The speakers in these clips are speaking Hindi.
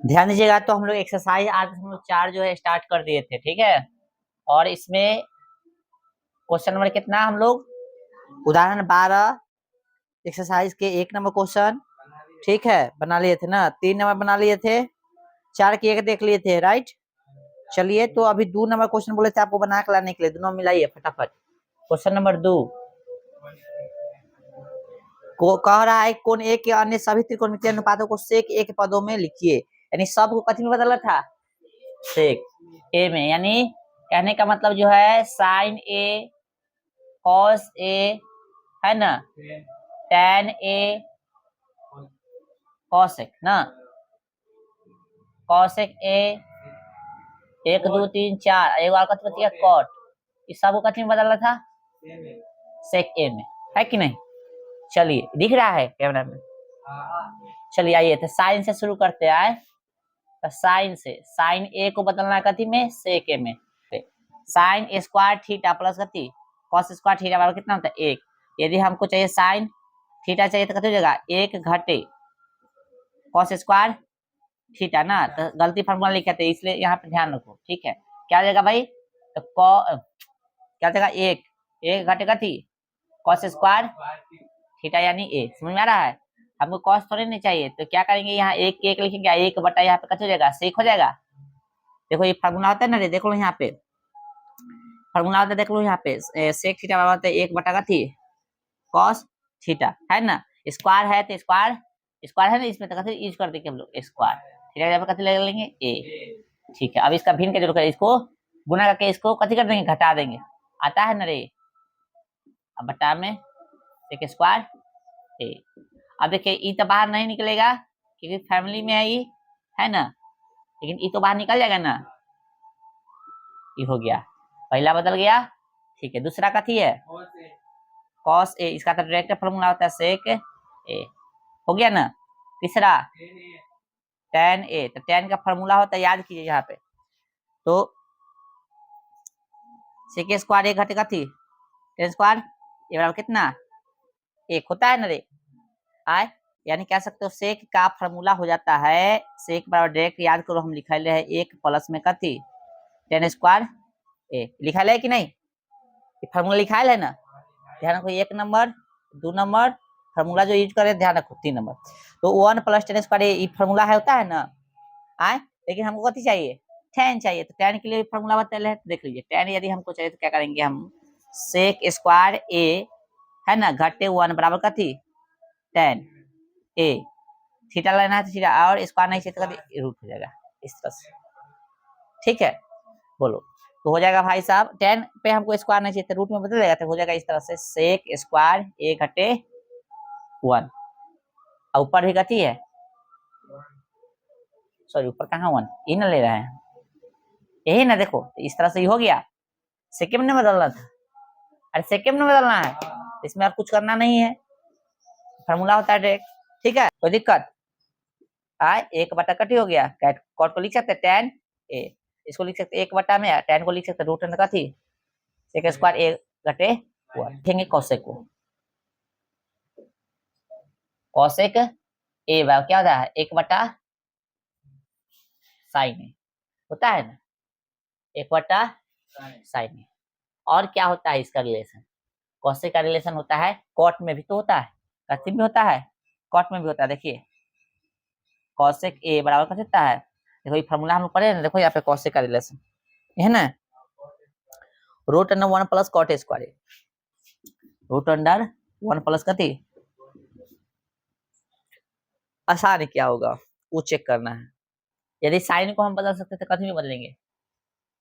ध्यान दीजिएगा। तो हम लोग एक्सरसाइज आज हम लोग 4 जो है स्टार्ट कर दिए थे, ठीक है। और इसमें क्वेश्चन नंबर कितना हम लोग उदाहरण 12 एक्सरसाइज के 1 नंबर क्वेश्चन, ठीक है, बना लिए थे ना। 3 नंबर बना लिए थे, 4 के 1 देख लिए थे, राइट। चलिए, तो अभी 2 नंबर क्वेश्चन बोले थे आपको बना के लाने के लिए, दोनों मिलाइए फटाफट। क्वेश्चन नंबर 2 को कह रहा है कोण एक के अन्य सभी त्रिकोणमितीय अनुपातों को सेक ए के पदों में लिखिए। यानी सब को कथी में बदला था, सेक ए में। यानी कहने का मतलब जो है साइन ए, कॉस ए, है ना, टेन ए, कॉसेक ना, कॉसेक ए, 1 2 3 4, एक बार कथी बचिए कॉट। इस सब को कथी में बदलना था, सेक ए में, है कि नहीं। चलिए, दिख रहा है कैमरा में। चलिए आइए, तो साइन से शुरू करते आए। तो साइन से, साइन ए को बदलना कथी में, सेक ए में। साइन स्क्वायर थीटा प्लस कथी, कॉस स्क्वायर थीटा बराबर कितना होता है, 1। यदि हमको चाहिए साइन थीटा चाहिए तो कथी हो जाएगा, 1 घटे कॉस स्क्वायर थीटा ना। तो गलती फार्मूला लिखे थे, इसलिए यहाँ पे ध्यान रखो, ठीक है। क्या हो जाएगा भाई, तो क्या हो जाएगा, 1 घटे कथी, कॉस स्क्वायर थीटा यानी ए। समझ में आ रहा है। हमको कॉस थोड़ी नहीं चाहिए, तो क्या करेंगे, यहाँ 1 लिखेंगे, 1 बटा यहाँ पे कथी हो जाएगा, सेक हो जाएगा। देखो ये फार्मूला होता है ना, देख लो यहाँ पे फार्मूला होता है, देख लो यहाँ पे सेक थीटा बराबर होता है 1 बटा कथी, कॉस थीटा, है ना। स्क्वायर है तो स्क्वायर, स्क्वायर है ना, इसमें तो कथी यूज कर देंगे हम लोग, स्क्वायर थीटा यहाँ पे कथी ले लेंगे, ए। ठीक है, अब इसका भिन्न का जरूरत है, इसको गुना करके इसको कथी कर देंगे, घटा देंगे। आता है ना रे। अब बटा में एक स्क्वायर ए। अब देखिए ई तो बाहर नहीं निकलेगा क्योंकि फैमिली में है, ई है ना, लेकिन ई तो बाहर निकल जाएगा ना। ये हो गया, पहला बदल गया, ठीक है। दूसरा कथी है, कॉस ए, इसका तो डायरेक्ट फॉर्मूला होता है सेक ए, हो गया ना। तीसरा टेन ए, तो टेन का फॉर्मूला होता है, याद कीजिए यहाँ पे, तो सेक स्क्वायर ए घटे कथी, टेन स्क्वायर ये बराबर कितना, 1 होता है ना रे। आए, यानी कह सकते हो सेक का फॉर्मूला हो जाता है, सेक बराबर डायरेक्ट याद करो, हम लिखा ले है 1 प्लस में कथी, टेन स्क्वायर ए। लिखा ले कि नहीं, ये फार्मूला लिखा है ना। ध्यान रखो, 1 नंबर, 2 नंबर फार्मूला जो यूज करे, ध्यान रखो 3 नंबर। तो 1 प्लस टेन स्क्वायर ये फार्मूला है, होता है ना। आए, लेकिन हमको कथी चाहिए, टेन चाहिए। तो टेन के लिए फार्मूला बता रहे हैं, देख लीजिए। टेन यदि हमको चाहिए तो क्या करेंगे हम, सेक स्क्वायर ए, है ना, घटे 1 बराबर कथी, टेन ए। थीटा लेना है तो थीटा, और स्क्वायर नहीं चाहिए तो कथी, रूट हो जाएगा इस तरह से, ठीक है। बोलो, तो हो जाएगा भाई साहब, 10 पे हमको स्क्वायर नहीं चाहिए, रूट में बदल जाएगा, तो हो जाएगा इस तरह से, सेक स्क्वायर ए घटे 1। ऊपर भी कथी है, सॉरी ऊपर कहाँ 1, ये ना ले रहे हैं, यही ना। देखो इस तरह से ही हो गया, सेकेंड में बदलना था, अरे सेकेंड में बदलना है, इसमें और कुछ करना नहीं है, फार्मूला होता है डायरेक्ट, ठीक है। कोई दिक्कत आए, 1 बटा कटी हो गया, कॉट को लिख सकते हैं टेन ए, इसको लिख सकते 1 बटा में, टेन को लिख सकते रूट कथी, सेक स्क्वायर ए घटे 1। लिखेंगे कॉसेक को, कॉसेक ए क्या होता है, 1 बटा साइन ए, होता है ना, 1 बटा साइन ए। और क्या होता है इसका रिलेशन, कॉसेक का रिलेशन होता है कॉट में भी तो होता है, कथी में होता है, कॉट में भी होता है। देखिए कॉसेक ए बराबर कर सकता है, देखो ये फॉर्मूला हम लोग पढ़े ना, देखो यहाँ पे कॉसेक का रिलेशन है ना, root under 1 plus cot square, root under 1 plus कथी, आसान है, क्या होगा वो चेक करना है। यदि साइन को हम बदल सकते थे, कथी में बदलेंगे,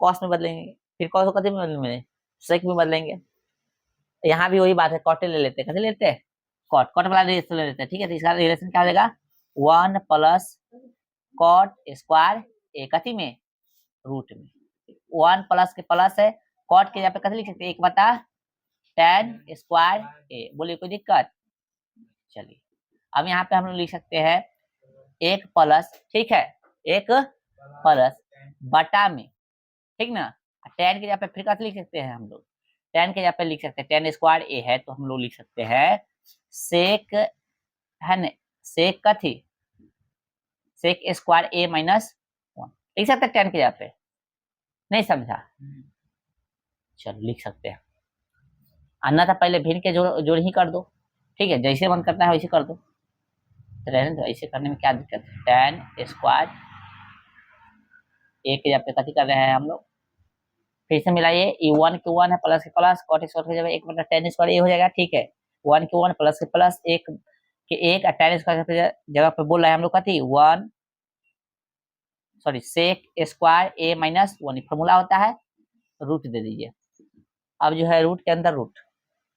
कॉस में बदलेंगे, फिर कॉस को कथी में बदलेंगे, सेक में बदलेंगे। यहाँ भी वही बात है, कॉटे ले लेते हैं, कथी लेते हैं, कॉट, कॉट वाला रिलेशन ले लेते हैं, ठीक है। तो इसका रिलेशन क्या हो जाएगा, 1 प्लस कॉट स्क्वायर ए कथी में, रूट में। 1 प्लस के प्लस है, कॉट के यहाँ पे कथी लिख सकते हैं, 1 बटा टेन स्क्वायर ए। बोलिए कोई दिक्कत, चलिए। अब यहाँ पे हम लोग लिख सकते हैं 1 प्लस, ठीक है, 1 प्लस बटा में, ठीक ना, टेन के यहाँ पे फिर कथी लिख सकते हैं हम लोग, टेन के यहाँ पे लिख सकते हैं टेन स्क्वायर ए है, तो हम लोग लिख सकते हैं सेक, है ना, सेक कथी, सेक स्क्वायर ए माइनस 1 लिख सकते हैं टेन के जगह पे, नहीं समझा? चलो लिख सकते हैं, आना था पहले भिन्न के जोड़ ही कर दो, ठीक है, जैसे मन करता है वैसे कर दो, तो रहने दो, ऐसे करने में क्या दिक्कत है। टेन स्क्वायर ए के जगह पे कथी कर रहे हैं हम लोग, फिर से मिलाइए, ये 1 के 1 है, प्लस के प्लस, कॉट स्क्वायर की जगह एक मतलब टेन स्क्वायर ए हो जाएगा, ठीक है, 1 के 1 प्लस के प्लस, एक के एक, टेन स्क्वायर जगह पे बोल रहे हैं हम लोग कथी 1 सॉरी सेक स्क्वायर ए माइनस 1 फॉर्मूला होता है, रूट दे दीजिए। अब जो है रूट के अंदर रूट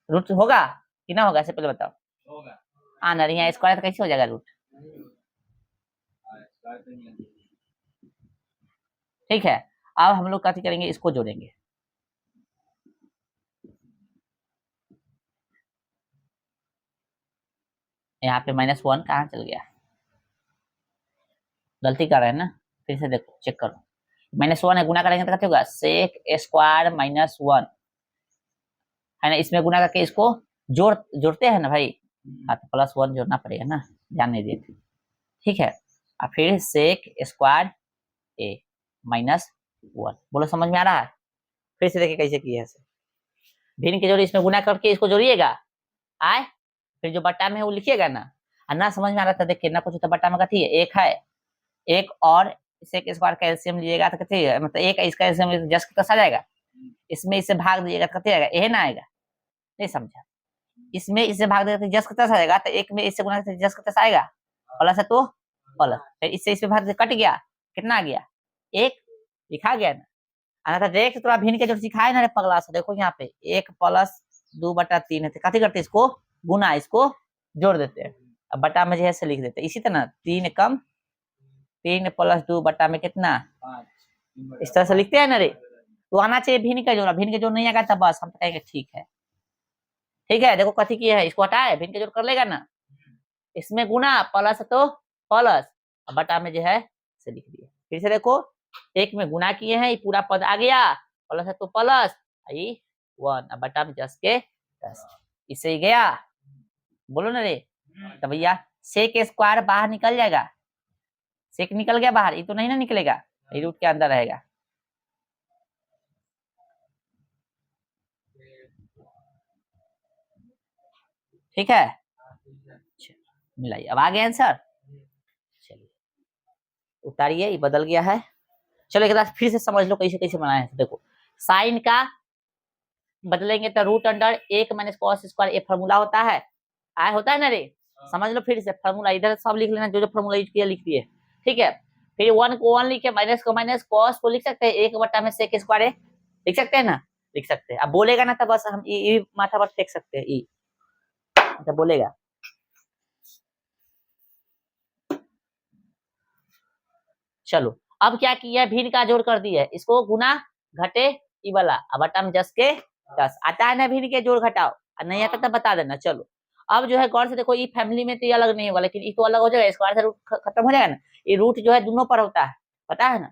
रूट होगा कि ना होगा, इससे पहले बताओ। होगा। आना यहाँ स्क्वायर कैसे हो जाएगा रूट, ठीक है। अब हम लोग कथी करेंगे, इसको जोड़ेंगे, यहाँ पे -1 कहाँ चल गया, गलती कर रहे हैं ना, फिर से देखो चेक करो, -1 है, गुना करेंगे तो क्या होगा, सेक स्क्वायर -1 है ना, इसमें गुना करके इसको जोड़ते हैं ना भाई, हाँ तो +1 जोड़ना पड़ेगा ना, ध्यान नहीं देते, ठीक है। और फिर सेक स्क्वायर ए -1 बोलो, समझ में आ रहा है? फिर से देखिए कैसे किया है, भिन्न के जोड़ी इसमें गुना करके इसको जोड़िएगा, आए फिर जो बट्टा में है वो लिखिएगा ना, और ना समझ में आ रहा था देखिए ना कुछ तो बट्टा में कथी है, एक है, एक और सेक स्क्वायर का एलसीएम लीजिएगा तो कथी है, मतलब एक इसका एलसीएम जस्ट कितना आ जाएगा, इसमें इससे भाग दीजिएगा तो कथी आएगा, यही ना आएगा, नहीं समझा? इसमें इससे भाग देगा तो जस्ट कितना आ जाएगा, तो एक में इससे गुना करके जस्ट कितना आएगा, प्लस है तो प्लस, फिर इससे इसमें भाग कट गया, कितना आ गया, एक लिखा गया ना, आना था देख थोड़ा भिन्न के जो सिखाए ना रे पगला से, देखो यहाँ पे 1 + 2/3 है, कथी करते इसको गुना, इसको जोड़ देते हैं, अब बटा में जो है से लिख देते हैं, इसी तरह 3 कम 3 + 2 बटा में कितना, इस तरह से लिखते हैं ना रे, तो आना चाहिए भिन्न का जोड़, भिन्न के जोड़ नहीं आएगा तब बस हम कहेंगे ठीक है, ठीक है। देखो कथी किया है, इसको हटाए भिन्न के जोड़ कर लेगा ना, इसमें गुना प्लस तो प्लस, बटा में जो है से लिख दिया, फिर से देखो एक में गुना किए हैं, ये पूरा पद आ गया, प्लस है तो प्लस, 1 बटा में जस के 10, इससे ही गया, बोलो ना रे, तो भैया सेक स्क्वायर बाहर निकल जाएगा, सेक निकल गया बाहर, ये तो नहीं ना निकलेगा, ये रूट के अंदर रहेगा, ठीक है, मिलाइए, अब आ गया आंसर, चलिए उतारिए, ये बदल गया है, चलो एक बार फिर से समझ लो कैसे कैसे बनाए हैं, देखो साइन का बदलेंगे तो √1 - cos स्क्वायर, ये फॉर्मूला होता है, आया होता है ना रे, समझ लो फिर से फॉर्मूला, इधर सब लिख लेना, जो जो फॉर्मूला यूज किया लिख दिए, ठीक है। फिर 1 को 1 लिखे, माइनस को माइनस, cos को लिख सकते हैं 1 बटा में sec स्क्वायर है, लिख सकते हैं ना, लिख सकते हैं, अब बोलेगा ना तो बस हम ई माथा पर फेंक सकते हैं, ई तो बोलेगा, चलो अब क्या किया, भिन्न का जोड़ कर दिया है, इसको गुना घटे ई वाला, अब बटा में जस के 10 आता है ना, भिन्न के जोड़ घटाओ, नहीं आता तो बता देना। चलो अब जो है गौर से देखो, ये फैमिली में तो ये अलग नहीं होगा, लेकिन ये तो अलग हो जाएगा, स्क्वायर से रूट खत्म हो जाएगा ना, ये रूट जो है दोनों पर होता है, पता है ना,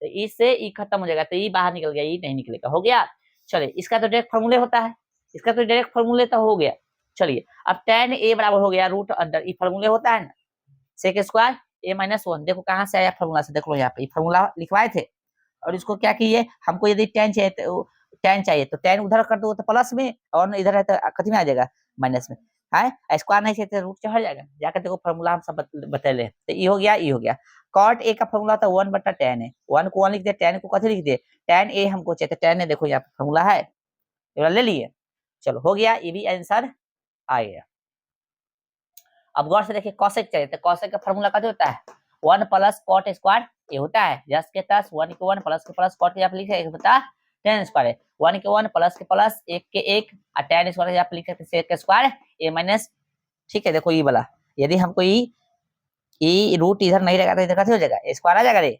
तो इससे ई खत्म हो जाएगा, तो ये बाहर निकल गया, ये नहीं निकलेगा, हो गया। चलिए इसका तो डायरेक्ट फॉर्मूले होता है, इसका तो डायरेक्ट फॉर्मूले तो हो गया। चलिए अब tan a बराबर हो गया रूट अंडर, ये फॉर्मूले होता है ना, सेक स्क्वायर a-1, देखो कहाँ से आया फॉर्मूला से, देख लो यहाँ पे फॉर्मूला लिखवाए थे, और इसको क्या किए, हमको यदि tan चाहिए तो tan चाहिए तो tan उधर कर दो तो प्लस में, और इधर है तो कथी में आ जाएगा, माइनस में, है स्क्वायर नहीं चाहिए तो रूट से हट जाएगा, जाकर देखो फॉर्मूला हम सब बतैले, तो ये हो गया, ये हो गया। cot a का फॉर्मूला था 1/tan है, 1 को 1 लिख दिया, tan को कथी लिख दिए, tan a हमको चाहिए, तो tan a देखो यहाँ पे फॉर्मूला है, ले लिए, चलो हो गया, ये भी आंसर आ गया। अब गौर से देखिए कॉसेक चाहिए, तो कॉसेक का फॉर्मूला कैसे होता है, 1 + cot स्क्वायर ये होता है, जस के तस 1 के 1 प्लस के प्लस cot यहाँ पे लिखे 1 बटा tan स्क्वायर है, 1 के 1 प्लस के प्लस 1 के 1 और tan स्क्वायर यहाँ पे लिख सकते हैं sec स्क्वायर a माइनस, ठीक है। देखो ये वाला यदि हमको ये रूट इधर नहीं रहेगा तो इधर कैसे हो जाएगा, स्क्वायर आ जाएगा रे,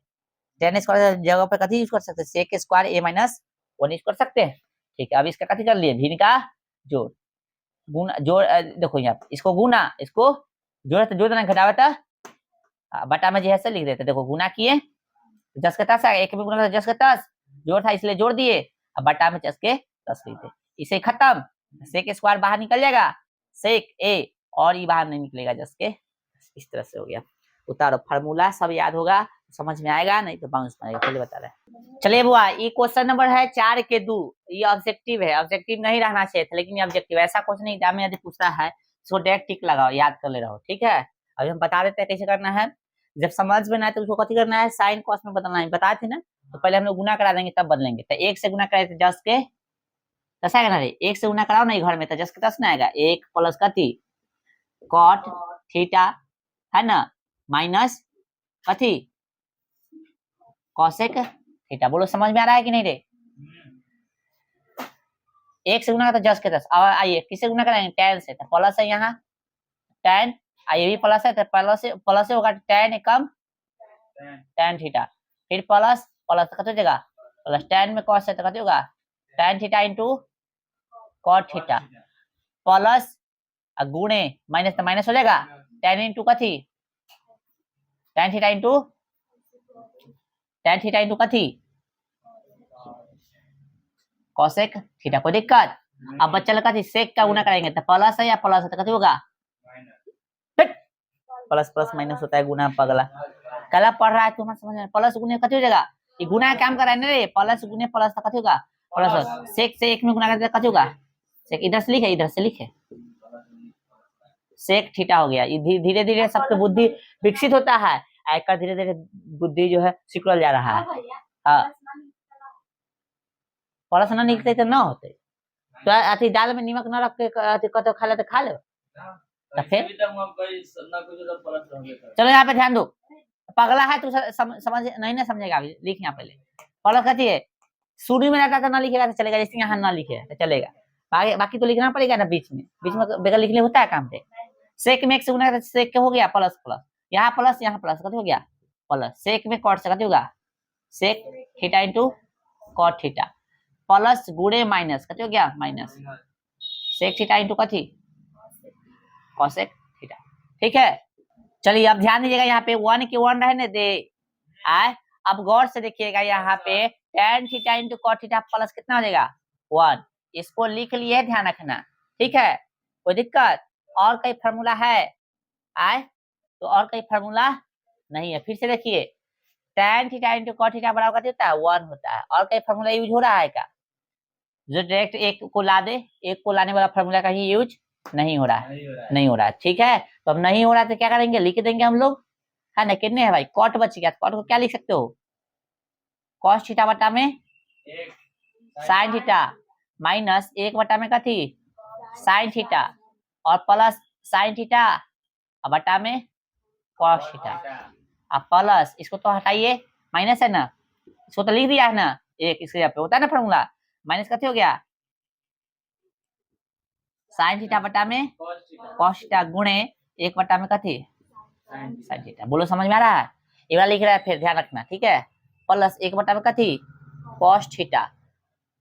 tan स्क्वायर जगह पर कथी यूज कर सकते हैं, sec square a minus 1 use कर सकते हैं, ठीक है। अब इसका कथी कर लिए, भिन्न का जोड़, गुना जोड़, देखो यहाँ इसको गुना, इसको जोड़ तो जोड़ देना, घटावा था बटा में जो है लिख देते, देखो गुना किए जस के 10 एक में गुना जस के 10 जोड़ था इसलिए जोड़ दिए, अब बटा में जस के 10 लिख दे, इसे खत्म, सेक स्क्वायर बाहर निकल जाएगा, सेक ए और ये बाहर नहीं निकलेगा जस के, इस तरह से हो गया। उतारो, फार्मूला सब याद होगा, समझ में आएगा, नहीं तो बाउंस मारेगा, पहले बता रहे हैं। चलिए बुआ, ये क्वेश्चन नंबर है 4 के 2, ये ऑब्जेक्टिव है, ऑब्जेक्टिव नहीं रहना चाहिए था, लेकिन ये ऑब्जेक्टिव ऐसा कुछ नहीं, एग्जाम में यदि पूछता है इसको डायरेक्ट टिक लगाओ, याद कर ले रहो, ठीक है। अभी हम बता देते हैं कैसे करना है। जब समझ में ना आए तो उसको कथी करना है, साइन कॉस में बदलना है, बताए थे ना। तो पहले हम लोग गुना करा देंगे तब बदलेंगे। तो 1 से गुना कराए तो 10 के 10 आएगा ना रे, 1 से गुना कराओ नहीं घर में, तो 10 के 10 ना आएगा, 1 प्लस कथी कॉट थीटा है ना, माइनस कथी कॉसेक थीटा। बोलो समझ में आ रहा है कि नहीं रे। 1 से गुना का तो 10 के 10। अब आइए किससे गुना कराएंगे, tan से, तो प्लस है यहाँ tan, ये भी प्लस है तो प्लस से होगा tan कम tan थीटा, फिर प्लस प्लस कत हो जाएगा प्लस, tan में cos है तो कत होगा tan theta into cot theta, plus गुणे माइनस तो माइनस हो जाएगा tan इंटू कथी tan थीटा इंटू कथी कोसेक थीटा। कोई दिक्कत। अब बच्चा लगा थी सेक का गुना कराएंगे तो प्लस है या प्लस है तो कथी होगा प्लस प्लस माइनस होता है गुना, पगला कला पढ़ रहा है तुम्हारा समझ में, प्लस गुने कथी हो जाएगा, ये गुना काम कर रहा है ना रे, प्लस गुने प्लस तो कथी होगा प्लस, सेक से 1 में गुना करते कथी होगा सेक, इधर से लिखे इधर से लिखे सेक थीटा हो गया। धीरे धीरे सबके बुद्धि विकसित होता है, आयकर धीरे धीरे बुद्धि जो है सिकुड़ल जा रहा है। हाँ प्लस ना निकलते तो ना होते, तो अथी दाल में नमक न रख के अथी कतो खा ले तो खा लो, तो फिर चलो यहाँ पे ध्यान दो, पगला है तू समझ नहीं ना समझेगा, अभी लिख यहाँ पहले प्लस कथी है, शुरू में रहता तो ना लिखेगा तो चलेगा, जैसे यहाँ ना लिखे तो चलेगा, बाकी तो लिखना पड़ेगा ना, बीच में बगैर लिखने होता है काम पे। सेक में 1 से गुना सेक हो गया प्लस प्लस, यहाँ प्लस कथी हो गया प्लस, सेक में कॉट से कथी होगा sec theta into cot theta, plus गुणे माइनस कथी हो गया माइनस सेक थीटा इंटू कथी कॉसेक थीटा, ठीक है। चलिए अब ध्यान दीजिएगा, यहाँ पे 1 के 1 रहने दे आए, अब गौर से देखिएगा यहाँ पे tan theta into cot theta plus कितना हो जाएगा 1, इसको लिख लिए, ध्यान रखना, ठीक है। कोई दिक्कत। और कोई फार्मूला है आए, तो और कोई फार्मूला नहीं है, फिर से देखिए tan theta into cot theta बराबर कथी होता है 1 होता है, और कोई फार्मूला यूज हो रहा है क्या, जो डायरेक्ट एक को ला दे, एक को लाने वाला फार्मूला का ही यूज नहीं हो रहा है, ठीक है। तो अब नहीं हो रहा है तो क्या करेंगे, लिख देंगे हम लोग, है ना, कितने है भाई कॉट बच गया, कॉट को क्या लिख सकते हो कॉस थीटा बटा में साइन थीटा, माइनस 1 बटा में कथी साइन थीटा, और प्लस साइन थीटा बटा में कॉस थीटा, अब प्लस इसको तो हटाइए, माइनस है ना, इसको तो लिख दिया है ना, एक इसके यहाँ पे होता है ना फार्मूला, माइनस कथी हो गया साइन थीटा बटा में कॉस थीटा गुणे 1 बटा में कथी साइन थीटा। बोलो समझ में आ रहा है, ये वाला लिख रहा है, फिर ध्यान रखना, ठीक है। प्लस 1 बटा में कथी कॉस थीटा,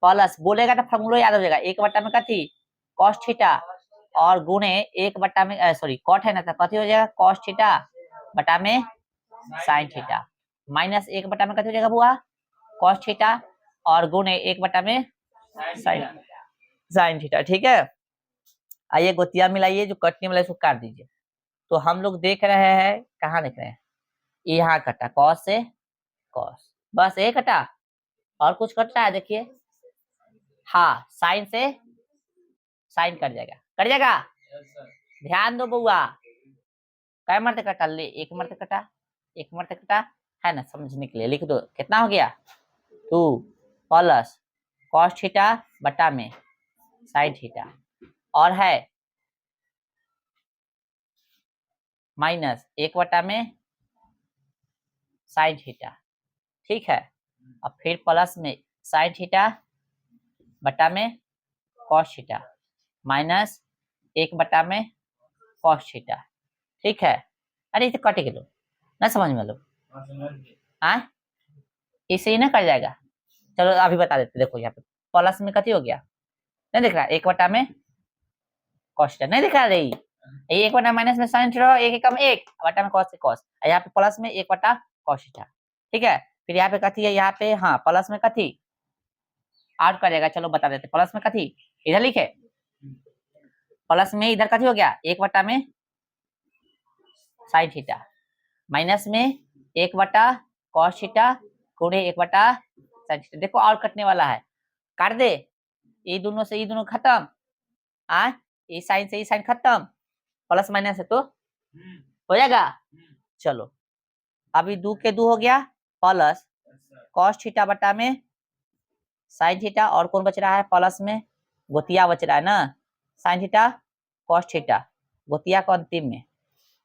प्लस बोलेगा तो फार्मूला याद हो जाएगा, 1 बटा में कथी कॉस थीटा, और गुणे 1 बटा में सॉरी कॉट है ना, तो कथी हो जाएगा कॉस थीटा बटा में साइन थीटा, माइनस 1 बटा में कथी हो जाएगा बुआ कॉस थीटा, और गुणे 1 बटा में साइन थीटा, ठीक है। आइए गोतिया मिलाइए, जो कटने वाला इसको काट दीजिए। तो हम लोग देख रहे हैं, कहाँ देख रहे हैं, यहाँ कटा कॉस से कॉस, बस एक कटा, और कुछ कटता है देखिए, हाँ साइन से साइन कट जाएगा ध्यान दो बुआ, कै मरते कटा ले, एक मरते कटा है ना, समझने के लिए लिख दो, कितना हो गया 2 प्लस कॉस थीटा बटा में साइन थीटा, और है माइनस 1 बटा में साइन थीटा, ठीक है। और फिर प्लस में साइन थीटा बटा में कॉस थीटा, माइनस 1 बटा में कॉस थीटा, ठीक है। अरे इसे कट के लो ना, समझ में लो, हाँ इसे ही ना कर जाएगा। चलो अभी बता देते, देखो यहाँ पे प्लस में कथी हो गया, नहीं दिख रहा 1 बटा में कॉस थीटा, नहीं दिख रहा रही, 1 बटा माइनस में साइन थीटा, 1 कम 1 बटा में कॉस से कॉस, यहाँ पे प्लस में 1 बटा कॉस थीटा, ठीक है। फिर यहाँ पे कथी है, यहाँ पे हाँ प्लस में कथी आठ करेगा, चलो बता देते, प्लस में कथी इधर लिखे, प्लस में इधर कथी हो गया 1 बटा में साइन थीटा, माइनस में 1/cos थीटा गुणे 1/sin थीटा। देखो और कटने वाला है, काट दे, ये दोनों से ये दोनों खत्म, ये साइन से ये साइन खत्म, प्लस माइनस है तो हो जाएगा। चलो अभी 2 के 2 हो गया, प्लस cos थीटा बटा में sin थीटा, और कौन बच रहा है प्लस में, गोतिया बच रहा है ना, sin थीटा cos थीटा, गोतिया को अंतिम में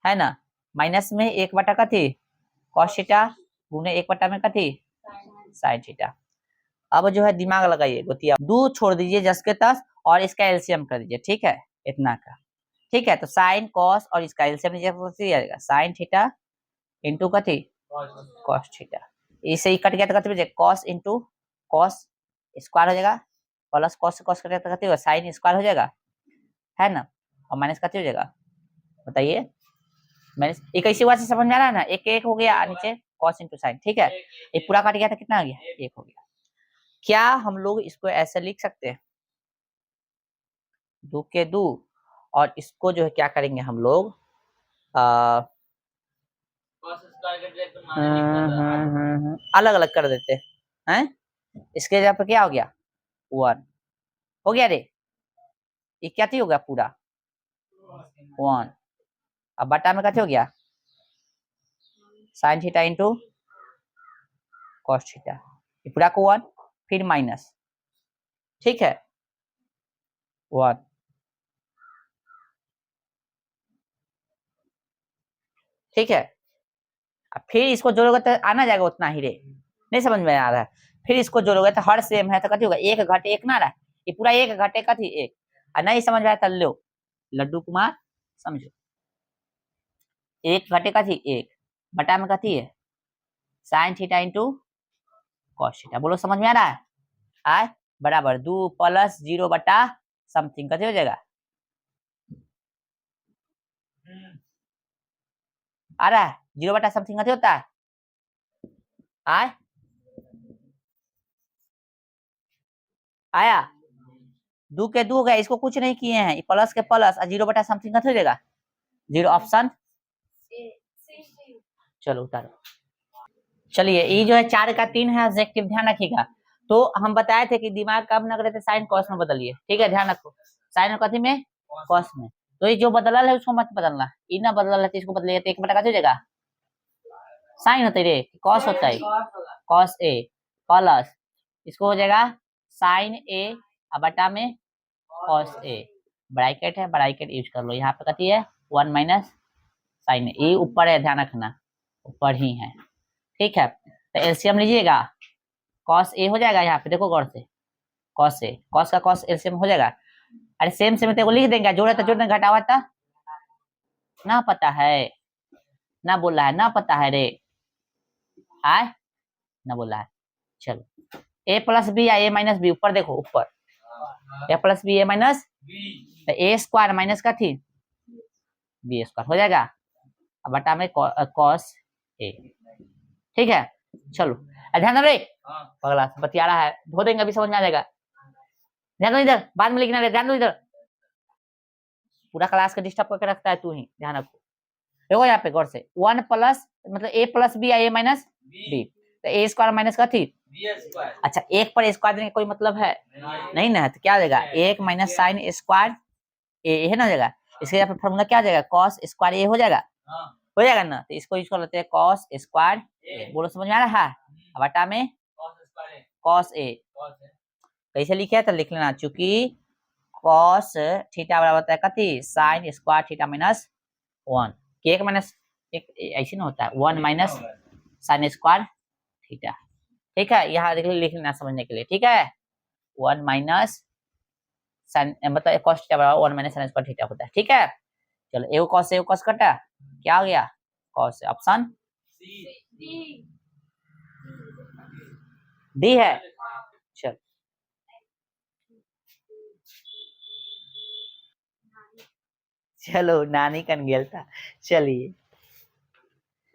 है ना, माइनस में 1 बटा कथी cos थीटा गुने 1 बटा में कथी sin थीटा। अब जो है दिमाग लगाइए, गोतिया 2 छोड़ दीजिए जस के तस और इसका एलसीएम कर दीजिए, ठीक है, इतना का, ठीक है। तो साइन कॉस और इसका एलसीएम लीजिएगा, साइन थीटा इंटू कथी कॉस थीटा, इसे ही कट गया तो कथी बचे कॉस इंटू कॉस स्क्वायर हो जाएगा, प्लस कॉस से कॉस कट गया तो कथी होगा साइन स्क्वायर हो जाएगा, है ना, और माइनस कथी हो जाएगा बताइए, माइनस। एक ऐसी बात से समझ में आ रहा है ना, एक एक हो गया नीचे कॉस इंटू साइन, ठीक है, ये पूरा कट गया था कितना आ गया 1 हो गया। क्या हम लोग इसको ऐसे लिख सकते हैं 2 के 2, और इसको जो है क्या करेंगे हम लोग अलग अलग कर देते हैं, इसके जगह पे क्या हो गया 1 हो गया रे, ये क्या थी हो गया पूरा 1, अब बटा में कैसे हो गया sine theta into cos theta, ये पूरा को 1 फिर माइनस, ठीक है 1, ठीक है। अब फिर इसको जोड़ोगे तो आना जाएगा उतना ही रे, नहीं समझ में आ रहा है, फिर इसको जोड़ोगे तो हर सेम है तो कथी होगा 1 घटे 1 ना रहा, ये पूरा 1 घटे कथी 1, और नहीं समझ में आया तो लो लड्डू कुमार समझो, 1 घटे कथी 1 बटा में कथी है sine theta into cos theta, बोलो समझ में आ रहा है, आय बराबर 2 प्लस 0 बटा समथिंग कथी हो जाएगा, आ रहा है 0 बटा समथिंग कथी होता है, आय आया 2 के 2 हो गया, इसको कुछ नहीं किए हैं, प्लस के प्लस और 0 बटा समथिंग कथी हो जाएगा 0, ऑप्शन चलो उतारो। चलिए ये जो है 4 का 3 है ऑब्जेक्टिव, ध्यान रखिएगा। तो हम बताए थे कि दिमाग कब न करे तो साइन कॉस में बदलिए, ठीक है, ध्यान रखो, साइन और कथी में कॉस में, तो ये जो बदलल है उसको मत बदलना, ये ना बदलल है तो इसको बदलिए, तो 1 बटा कथी हो जाएगा साइन होता है रे कॉस होता है, कॉस ए प्लस इसको हो जाएगा साइन ए बटा में कॉस ए, ब्रैकेट है ब्रैकेट यूज कर लो, यहाँ पे कथी है 1 माइनस साइन ए, ऊपर है ध्यान रखना ऊपर ही है, ठीक है। तो एलसीएम लीजिएगा, कॉस ए हो जाएगा, यहाँ पे देखो गौर से कॉस ए, कॉस का कॉस एलसीएम हो जाएगा, अरे सेम सेम तेरे को लिख देंगे, जोड़े तो जोड़ने घटावा था ना, पता है ना, बोल रहा है ना पता है रे, आय ना बोल रहा है, चलो ए प्लस बी या ए माइनस बी, ऊपर देखो ऊपर ए प्लस बी ए माइनस, तो ए स्क्वायर माइनस का थी बी स्क्वायर हो जाएगा, अब बटा में कॉस ए, ठीक है। चलो ध्यान दो रे, पगला बतिया रहा है, धो देंगे अभी समझ में आ जाएगा, ध्यान दो इधर, बाद में लिखना रे, ध्यान दो इधर, पूरा क्लास का डिस्टर्ब करके रखता है तू ही, ध्यान रखो, देखो यहाँ पे गौर से 1 प्लस मतलब ए प्लस बी या ए माइनस बी, तो ए स्क्वायर माइनस का थी, अच्छा 1 पर स्क्वायर देने का कोई मतलब है नहीं ना, तो क्या हो जाएगा 1 माइनस साइन स्क्वायर ए है ना जगह, इसके यहाँ पे फॉर्मूला क्या हो जाएगा कॉस स्क्वायर ए हो जाएगा, हो जाएगा ना, तो इसको यूज कर लेते हैं कॉस स्क्वायर ए, बोलो समझ में आ रहा है, बटा में कॉस ए, कैसे लिखे तो लिख लेना, चूंकि कॉस थीटा बराबर होता है कथी साइन स्क्वायर थीटा माइनस 1, एक माइनस एक ऐसे ना होता है 1 माइनस साइन स्क्वायर थीटा, ठीक है, यहाँ लिख लेना समझने के लिए, ठीक है 1 माइनस साइन मतलब कॉस थीटा बराबर 1 माइनस साइन स्क्वायर थीटा होता है, ठीक है। चलो एगो कॉस कटा, क्या हो गया कॉस, ऑप्शन डी है। चलो चलो नानी कन गेल था, चलिए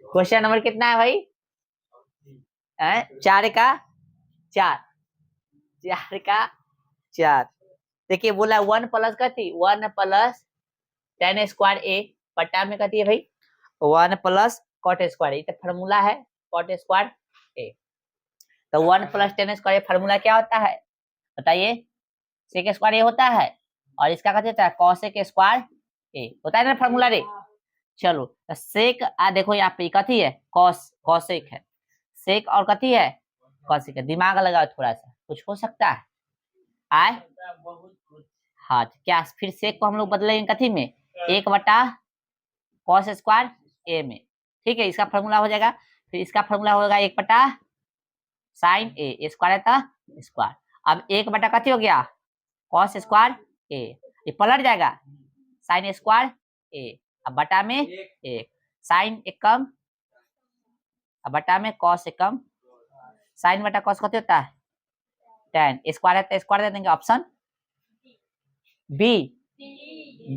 क्वेश्चन नंबर कितना है भाई, 4 का 4, 4 का 4, देखिए बोला 1 प्लस का थी 1 प्लस tan स्क्वायर ए, बटा में कहती है भाई 1 प्लस कॉट स्क्वायर, ये फॉर्मूला है कॉट स्क्वायर ए। तो 1 + tan स्क्वायर फॉर्मूला क्या होता है बताइए, सेक स्क्वायर ए होता है और इसका क्या होता है कॉसेक स्क्वायर ए होता है ना फॉर्मूला रे। चलो तो सेक देखो यहाँ पे कथी है कॉसेक है, सेक और कथी है कॉसेक है। दिमाग लगाओ थोड़ा सा, कुछ हो सकता है आए। हाँ क्या फिर सेक को हम लोग बदलेंगे कथी में 1/cos स्क्वायर ए में, ठीक है। इसका फॉर्मूला हो जाएगा, फिर इसका फॉर्मूला होगा 1/sin ए स्क्वायर था स्क्वायर। अब 1 कथी हो गया cos स्क्वायर ए, ये पलट जाएगा sin स्क्वायर ए, अब बटा में 1 sin एकम, अब बटा में cos एकम, sin बटा cos कथी होता है tan, स्क्वायर है तो स्क्वायर दे देंगे, option B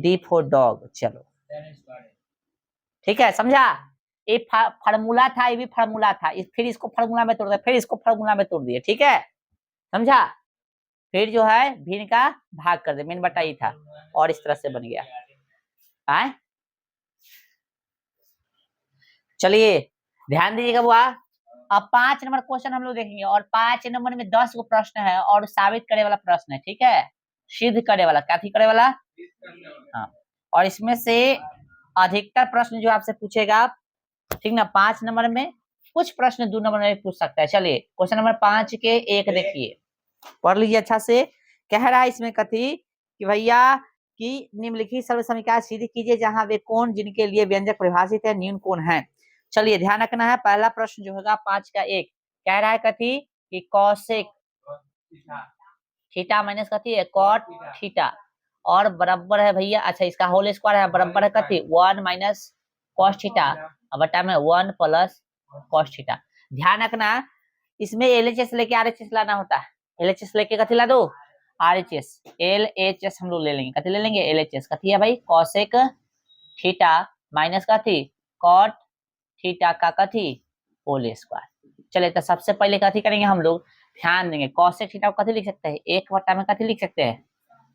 D for dog. चलो ठीक है समझा, ये फार्मूला था, ये भी फार्मूला था, फिर इसको फार्मूला में तोड़ दिया, फिर इसको फार्मूला में तोड़ दिए, ठीक है समझा। फिर जो है भिन्न का भाग कर दे, मेन बटा ही था और इस तरह से बन गया आए। चलिए ध्यान दीजिएगा बुआ, अब 5 नंबर क्वेश्चन हम लोग देखेंगे और 5 नंबर में 10 गो प्रश्न है और साबित करे वाला प्रश्न है, ठीक है, सिद्ध करे वाला, क्या करे वाला हाँ। और इसमें से अधिकतर प्रश्न जो आपसे पूछेगा, ठीक ना, 5 नंबर में कुछ प्रश्न 2 नंबर में पूछ सकता है। चलिए क्वेश्चन नंबर 5 के 1 देखिए, पढ़ लीजिए अच्छा से। कह रहा है इसमें कथी कि भैया कि निम्नलिखित सर्व समीकरण सिद्ध कीजिए जहां वे कोण जिनके लिए व्यंजक परिभाषित है न्यून कोण है। चलिए ध्यान रखना है, पहला प्रश्न जो होगा 5 का 1 कह रहा है कथी कि कॉसेक थीटा माइनस कथी है कॉट थीटा और बराबर है भैया, अच्छा इसका होल स्क्वायर है, बराबर है कथी 1 माइनस कॉस थीटा और बटा में 1 प्लस कॉस थीटा। ध्यान रखना इसमें एलएचएस लेके आरएचएस लाना होता है, एलएचएस लेके कथी ला दो आरएचएस, एलएचएस हम लोग ले लेंगे, कथी ले लेंगे एलएचएस, कथी है भाई कॉसेक थीटा माइनस कथी कॉट थीटा का कथी होल स्क्वायर। चलिए तो सबसे पहले कथी करेंगे हम लोग, ध्यान देंगे कॉसेक थीटा को कथी लिख सकते हैं 1 में कथी लिख सकते हैं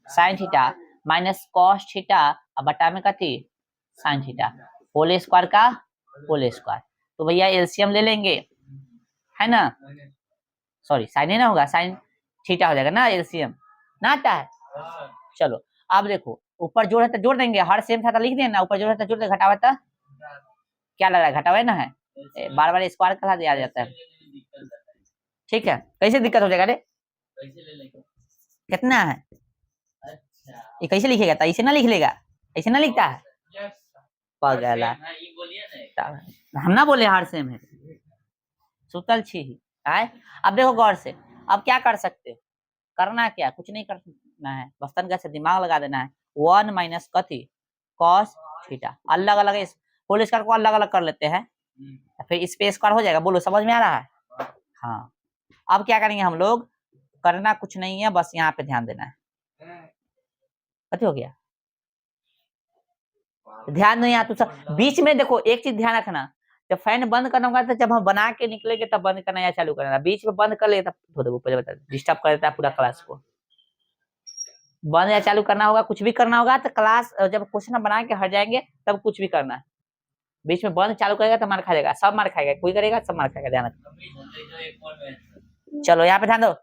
sine theta minus cos theta और बटा में कथी साइन थीटा होल स्क्वायर का होल स्क्वायर। तो भैया एलसीएम ले लेंगे है ना, सॉरी साइन ही ना होगा साइन थीटा हो जाएगा ना, एलसीएम ना आता है। चलो अब देखो ऊपर जोड़ है तो जोड़ देंगे, हर सेम था तो लिख देना, ऊपर जोड़ है तो जोड़ दे, घटावा था क्या लग रहा है घटावा ना है, बार बार स्क्वायर करा दिया जाता है, ठीक है। कैसे दिक्कत हो जाएगा रे, कितना है ये कैसे लिखेगा, तो ऐसे ना लिख लेगा, ऐसे ना लिखता है पगला, हम ना बोले हर सेम है सुतल छी आए। अब देखो गौर से, अब क्या कर सकते हो, करना क्या कुछ नहीं करना है, बस तनका से दिमाग लगा देना है 1 माइनस कथी कॉस थीटा, अलग अलग होल स्क्वायर को अलग अलग कर लेते हैं, फिर इस पे स्क्वायर हो जाएगा, बोलो समझ में आ रहा है हाँ। अब क्या करेंगे हम लोग, करना कुछ नहीं है, बस यहाँ पे ध्यान देना है, कथी हो गया ध्यान नहीं आता तो बीच में देखो एक चीज ध्यान रखना, जब फैन बंद करना होगा तो जब हम बना के निकलेंगे तब बंद करना या चालू करना, बीच में बंद कर ले तब देखो पहले बता डिस्टर्ब कर देता है पूरा क्लास को, बंद या चालू करना होगा, कुछ भी करना होगा तो क्लास जब क्वेश्चन बना के हट जाएंगे तब कुछ भी करना है, बीच में बंद चालू करेगा तो मार खाएगा, सब मार खाएगा, कोई करेगा सब मार खाएगा, ध्यान रखना। चलो यहाँ पे ध्यान दो,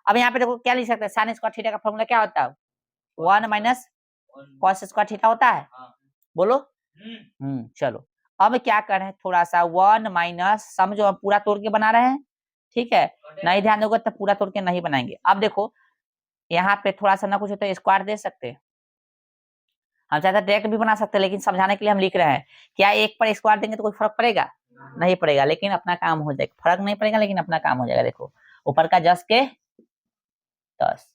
अब यहाँ पे देखो क्या लिख सकते हैं साइन स्क्वायर थीटा का फॉर्मूला क्या होता है 1 माइनस कॉस स्क्वायर थीटा होता है, बोलो चलो अब क्या करें थोड़ा सा 1 माइनस समझो हम पूरा तोड़ के बना रहे हैं, ठीक है, नहीं ध्यान दोगे तो पूरा तोड़ के नहीं बनाएंगे। अब देखो यहाँ पे थोड़ा सा ना कुछ होता है स्क्वायर दे सकते हैं, हम चाहते डायरेक्ट भी बना सकते हैं, लेकिन समझाने के लिए हम लिख रहे हैं, क्या एक पर स्क्वायर देंगे तो कोई फर्क पड़ेगा नहीं पड़ेगा, लेकिन अपना काम हो जाएगा, फर्क नहीं पड़ेगा लेकिन अपना काम हो जाएगा। देखो ऊपर का 10 के 10,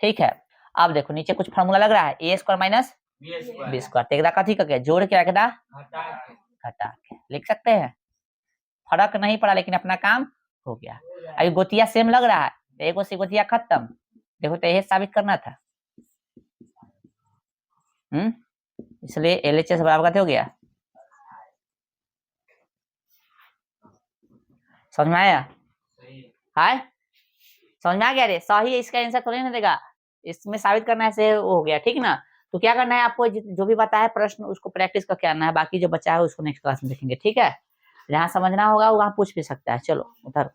ठीक है। अब देखो नीचे कुछ फॉर्मूला लग रहा है ए स्क्वायर माइनस बी स्क्वायर, तेरा कथी करके जोड़ के रखदा घटा के लिख सकते हैं, फर्क नहीं पड़ा लेकिन अपना काम हो गया। अभी गोतिया सेम लग रहा है तो एगो से गोतिया खत्म, देखो तो यही साबित करना था, इसलिए एलएचएस बराबर हो गया, समझ में आया हाय, समझ में आ गया रे, सही इसका आंसर थोड़ी ना देगा, इसमें साबित करना है से हो गया, ठीक ना। तो क्या करना है आपको, जो भी बताया प्रश्न उसको प्रैक्टिस करके आना है, बाकी जो बचा है उसको नेक्स्ट क्लास में देखेंगे, ठीक है। जहाँ समझना होगा वहाँ पूछ भी सकता है। चलो उधर